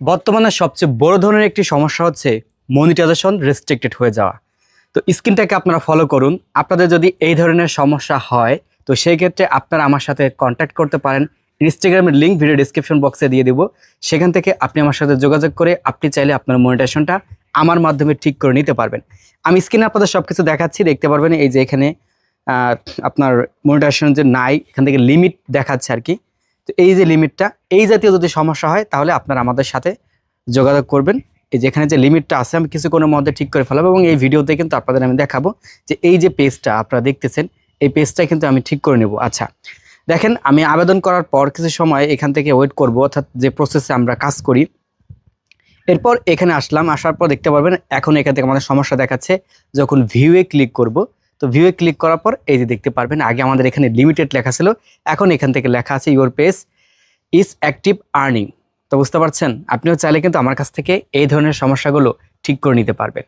বর্তমানে সবচেয়ে বড় ধরনের একটি সমস্যা হচ্ছে মনিটাইজেশন রেস্ট্রিক্টেড হয়ে যাওয়া। তো স্ক্রিনটাকে আপনারা ফলো করুন। আপনাদের যদি এই ধরনের সমস্যা হয় তো সেই ক্ষেত্রে আপনারা আমার সাথে কন্ট্যাক্ট করতে পারেন। ইনস্টাগ্রামের লিঙ্ক ভিডিও ডিসক্রিপশন বক্সে দিয়ে দিব। সেখান থেকে আপনি আমার সাথে যোগাযোগ করে আপনি চাইলে আপনার মনিটাইজেশনটা আমার মাধ্যমে ঠিক করে নিতে পারবেন। আমি স্ক্রিনে আপনাদের সব কিছু দেখাচ্ছি, দেখতে পারবেন। এই যে এখানে আপনার মনিটাইজেশন যে নাই, এখান থেকে লিমিট দেখাচ্ছে আর কি। তো এই যে লিমিটটা, এই জাতীয় যদি সমস্যা হয় তাহলে আপনারা আমাদের সাথে যোগাযোগ করবেন। এই যে এখানে যে লিমিটটা আছে আমি কিছুক্ষণের মধ্যে ঠিক করে ফেলাবো, এবং এই ভিডিওতে কিন্তু আপনাদের আমি দেখাবো যে এই যে পেজটা আপনারা দেখতেছেন এই পেজটা কিন্তু আমি ঠিক করে নেব। আচ্ছা দেখেন, আমি আবেদন করার পর কিছু সময় এখান থেকে ওয়েট করব, অর্থাৎ যে প্রসেসে আমরা কাজ করি। এরপর এখানে আসলাম, আসার পর দেখতে পারবেন এখন এখান থেকে আমাদের সমস্যা দেখাচ্ছে। যখন ভিউয়ে ক্লিক করব, তো ভিউয়ে ক্লিক করার পর এই যে দেখতে পারবেন আগে আমাদের এখানে লিমিটেড লেখা ছিল, এখন এখান থেকে লেখা আছে your page is active earning. তো বুঝতে পারছেন, আপনিও চাইলে কিন্তু আমার কাছ থেকে এই ধরনের সমস্যাগুলো ঠিক করে নিতে পারবেন।